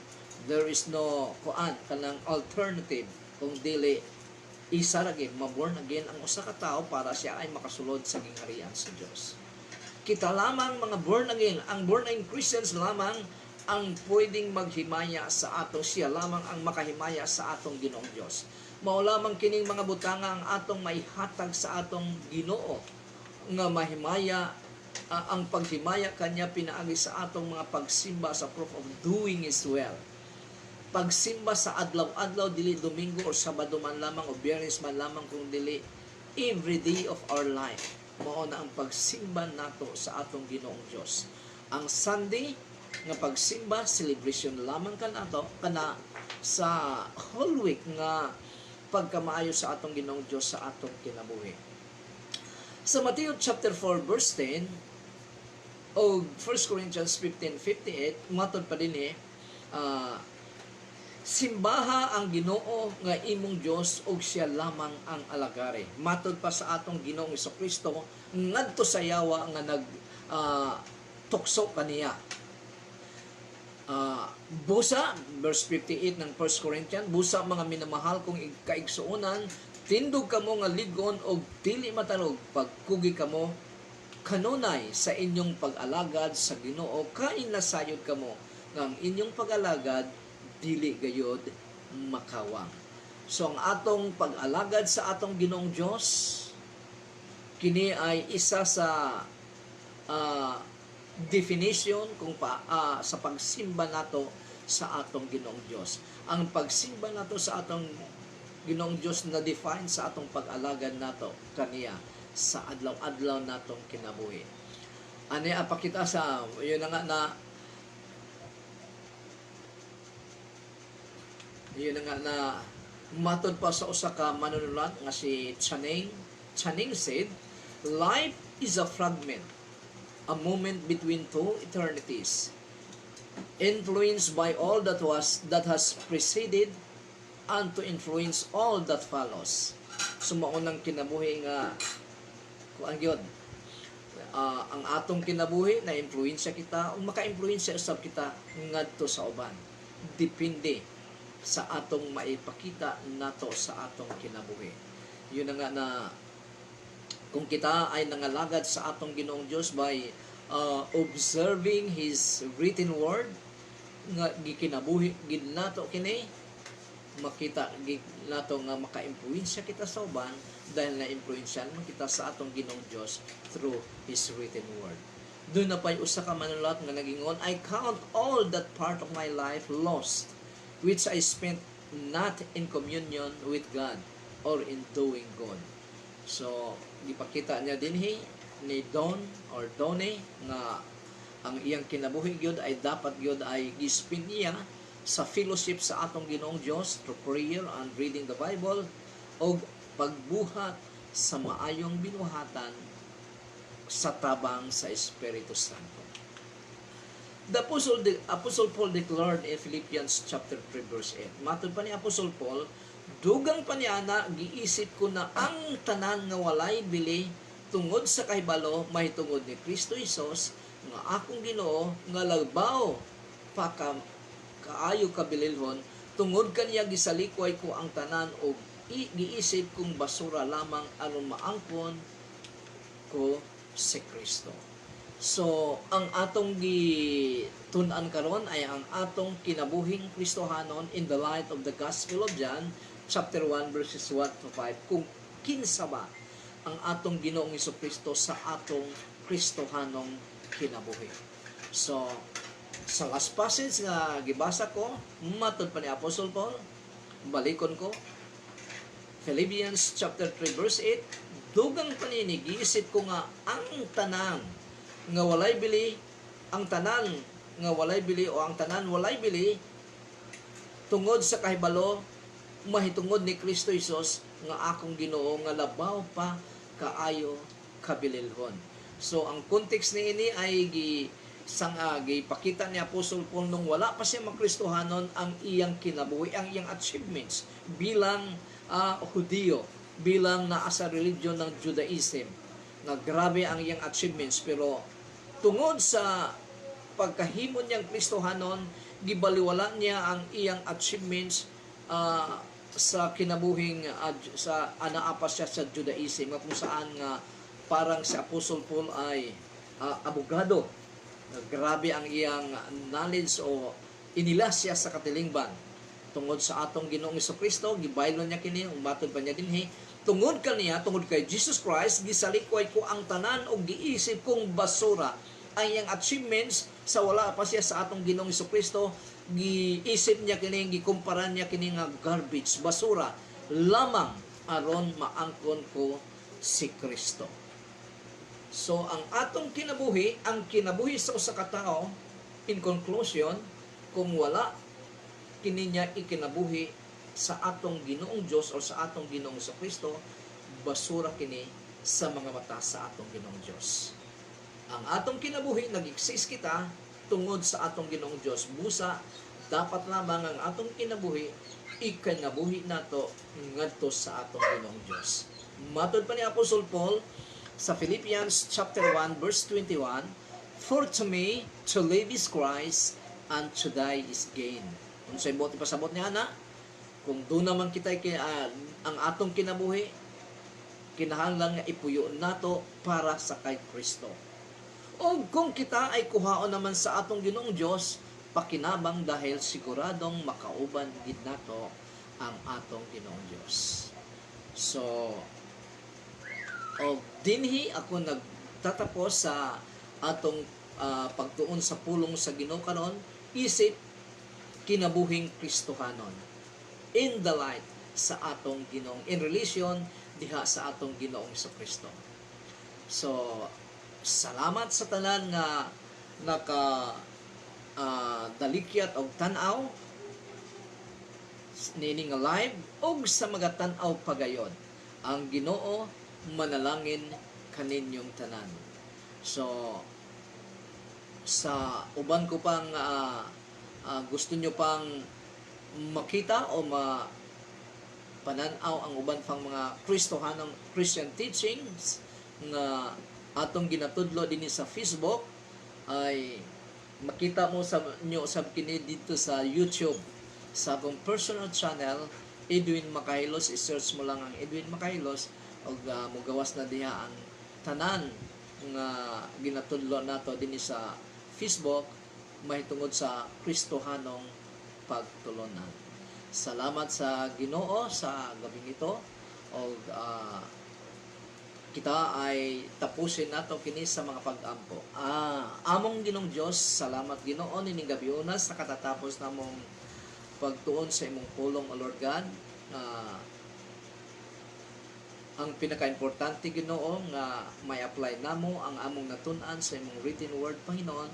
There is no kanang alternative kung dili isa ra gid ma-born again ang usa ka tawo para siya ay makasulod sa gingharian sa Dios. Kita lamang mga born again, ang born again Christians lamang ang pwedeng maghimaya sa ato, siya lamang ang makahimaya sa atong Ginoong Dios. Mao lamang kining mga butanga ang atong maihatag sa atong Ginoo nga mahimaya ang paghimaya kanya pinaagi sa atong mga pagsimba sa proof of doing His will. Pagsimba sa adlaw-adlaw, dili Domingo or Sabado man lamang o Biyernes man lamang, kung dili every day of our life. Mao na ang pagsimba nato sa atong Ginoong Dios. Ang Sunday nga pagsimba, celebration lamang kanato kana sa whole week nga pagkamaayo sa atong Ginoong Dios sa atong kinabuhi. Sa Matthew chapter 4 verse 10, O 1 Corinthians 15:58 matod pa din simbaha ang Ginoo nga imong Dios ug siya lamang ang alagari. Matod pa sa atong Ginoong Hesukristo ngadto sa yawa nga tukso kaniya. Busa, verse 58 ng 1 Corinthians, busa mga minamahal kong kaigsuonan, tindog kamo nga ligon og dili matanog pagkugi kamo kanunay sa inyong pag-alagad sa Ginoo kay nasayod kamo nga ang inyong pag-alagad dili gayod makawang. So ang atong pag-alagad sa atong Ginoong Dios kini ay isa sa definition kung sa pagsimba nato sa atong Ginoong Dios. Ang pagsimba nato sa atong Ginoong Dios na define sa atong pag-alagad nato kaniya sa adlaw-adlaw natong kinabuhi. Ani apakita sa yun na matod pa sa usa ka manunulat nga si Channing said, life is a fragment, a moment between two eternities, influenced by all that has preceded and to influence all that follows. Sumaunang kinabuhi nga ang yun. Ang atong kinabuhi na influensya kita o maka-influensya usab kita ngadto sa uban. Depende sa atong maipakita nato sa atong kinabuhi. Yun nga na kung kita ay nangalagad sa atong Ginoong Dios by observing His written word nga gikinabuhi gid nato kini, makita gid nato nga maka-influensya kita sa uban dahil na-influensyan mo kita sa atong Ginoong Dios through His written word. Doon na pa'y usa ka manulat nga nagingon, I count all that part of my life lost, which I spent not in communion with God or in doing good. So, gipakita niya dinhi ni Donnie nga ang iyang kinabuhi gyud ay dapat gyud ay gispend niya sa fellowship sa atong Ginoong Dios through prayer and reading the Bible o pagbuhat sa maayong binuhatan sa tabang sa Espiritu Santo. The Apostle Paul declared in Philippians chapter 3 verse 8. Matod pa ni Apostle Paul, dugang pa niya na giisip ko na ang tanan nga walay bili tungod sa kahibalo mahitungod ni Kristo Jesus nga akong Ginoo nga lagbaw pa kaayo kabililhon tungod kaniya gisalikway ko ang tanan og giisip kong basura lamang aron maangkon ko si Kristo. So, ang atong gitun-an karon ay ang atong kinabuhing Kristohanon in the light of the Gospel of John, chapter 1, verses 1 to 5. Kung kinsa ba ang atong Ginoong Hesukristo sa atong Kristohanong kinabuhi. So, sa last passage nga gibasa ko, matod pa ni Apostle Paul, balikon ko, Philippians chapter 3 verse 8, dugang paninig, giisip ko nga ang tanan nga walay bili, ang tanan nga walay bili o ang tanan walay bili tungod sa kahibalo mahitungod ni Kristo Jesus nga akong Ginoo nga labaw pa kaayo kabililhon. So ang context ni ini ay gipakita ni Apostle Paul nung wala pa siya magkristohanon ang iyang kinabuhi, ang iyang achievements bilang Hudiyo, bilang naa sa religion ng Judaism, na grabe ang iyang achievements, pero tungod sa pagkahimo niyang Kristohanon, gibaliwala niya ang iyang achievements sa kinabuhing sa anaapa siya sa Judaism, kung saan nga parang si Apostle Paul ay abogado. Grabe ang iyang knowledge o inilas siya sa katilingban tungod sa atong Ginoong Hesukristo. Gibaylo niya kini, umatod pa niya dinhi, tungod kaniya, tungod kay Jesus Christ, gisalikway ko ang tanan o giisip kong basura ang iyang achievements sa wala pa siya sa atong Ginoong Hesukristo. Giisip niya kini, gikumpara niya kini nga garbage, basura lamang aron maangkon ko si Kristo. So ang atong kinabuhi, ang kinabuhi sa usa ka tawo, in conclusion, kung wala kini niya ikinabuhi sa atong Ginoong Dios o sa atong Ginoong Kristo, basura kini sa mga mata sa atong Ginoong Dios. Ang atong kinabuhi nag-exist kita tungod sa atong Ginoong Dios. Busa dapat lamang ang atong kinabuhi ikanabuhi nato ngadto sa atong Ginoong Dios. Matod pa ni Apostol Paul sa Philippians chapter 1 verse 21, "For to me to live is Christ, and to die is gain." Kung sa ibot ipasabot niya na, kung doon naman kita ang atong kinabuhi, kinahanglan nga ipuyo nato para sa kay Kristo. O kung kita ay kuhaon naman sa atong Ginoong Dios, pakinabang dahil siguradong makauban gid nato ang atong Ginoong Dios. So, dinhi ako nagtatapos sa atong pagtuon sa pulong sa Ginoo karon, isip kinabuhing Kristohanon in the light sa atong Ginoong, in relation diha sa atong Ginoong Kristo. So, salamat sa tanan nga naka dalikyat og tan-aw nining live og sa mga tan-aw pagayon. Ang Ginoo manalangin kaninyong tanan. So, sa uban ko pang gusto nyo pang makita o pananaw ang uban pang mga Kristohanong Christian teachings nga atong ginatudlo din sa Facebook, ay makita mo sa nyo sa kini dito sa YouTube sa akong personal channel, Edwin Makailos. I-search mo lang ang Edwin Makailos o mugawas na diha ang tanan nga ginatudlo nato din sa Facebook mahitungod sa Kristohanong pagtulunan. Salamat sa Ginoo sa gabing ito o kita ay tapusin nato kini sa mga pag-ampo. Among Ginoong Dios, salamat Ginoo nining gabi una sa katatapos namong pagtuon sa imong pulong, O Lord God. Ang pinaka-importante Ginoo nga may apply namo ang among natun-an sa imong written word, Panginoon,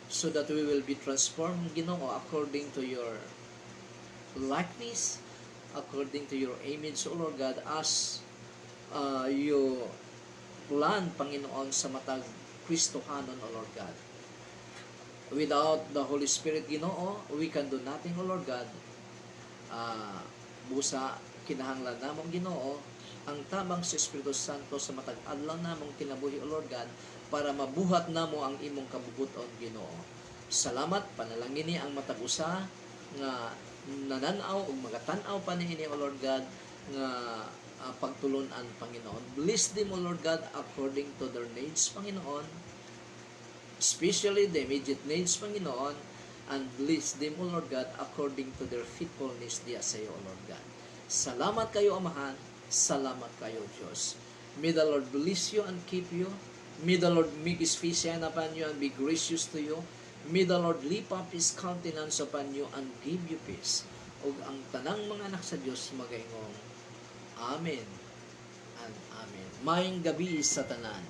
so that we will be transformed Ginoo according to your likeness, according to your image, O Lord God, as you plan, Panginoon, sa matag Kristohanon, O Lord God. Without the Holy Spirit, Ginoo, we can do nothing, O Lord God. Busa kinahanglan namong Ginoo ang tabang sa Espiritu Santo sa matag adlaw namong kinabuhi, O Lord God, para mabuhat namo ang imong kabubuton, Ginoo. Salamat, panalangin ni ang matag usa nga nananaw ug magatan-aw pa niini, O Lord God, nga pagtulunan, Panginoon. Bless them, O Lord God, according to their needs, Panginoon, especially the immediate needs, Panginoon, and bless them, O Lord God, according to their faithfulness diya sa iyo, O Lord God. Salamat kayo, Amahan. Salamat kayo, Diyos. May the Lord bless you and keep you. May the Lord make His face shine upon you and be gracious to you. May the Lord lift up His countenance upon you and give you peace. O ang tanang mga anak sa Diyos magaingong Amen and Amen. Mayong gabi sa tanan.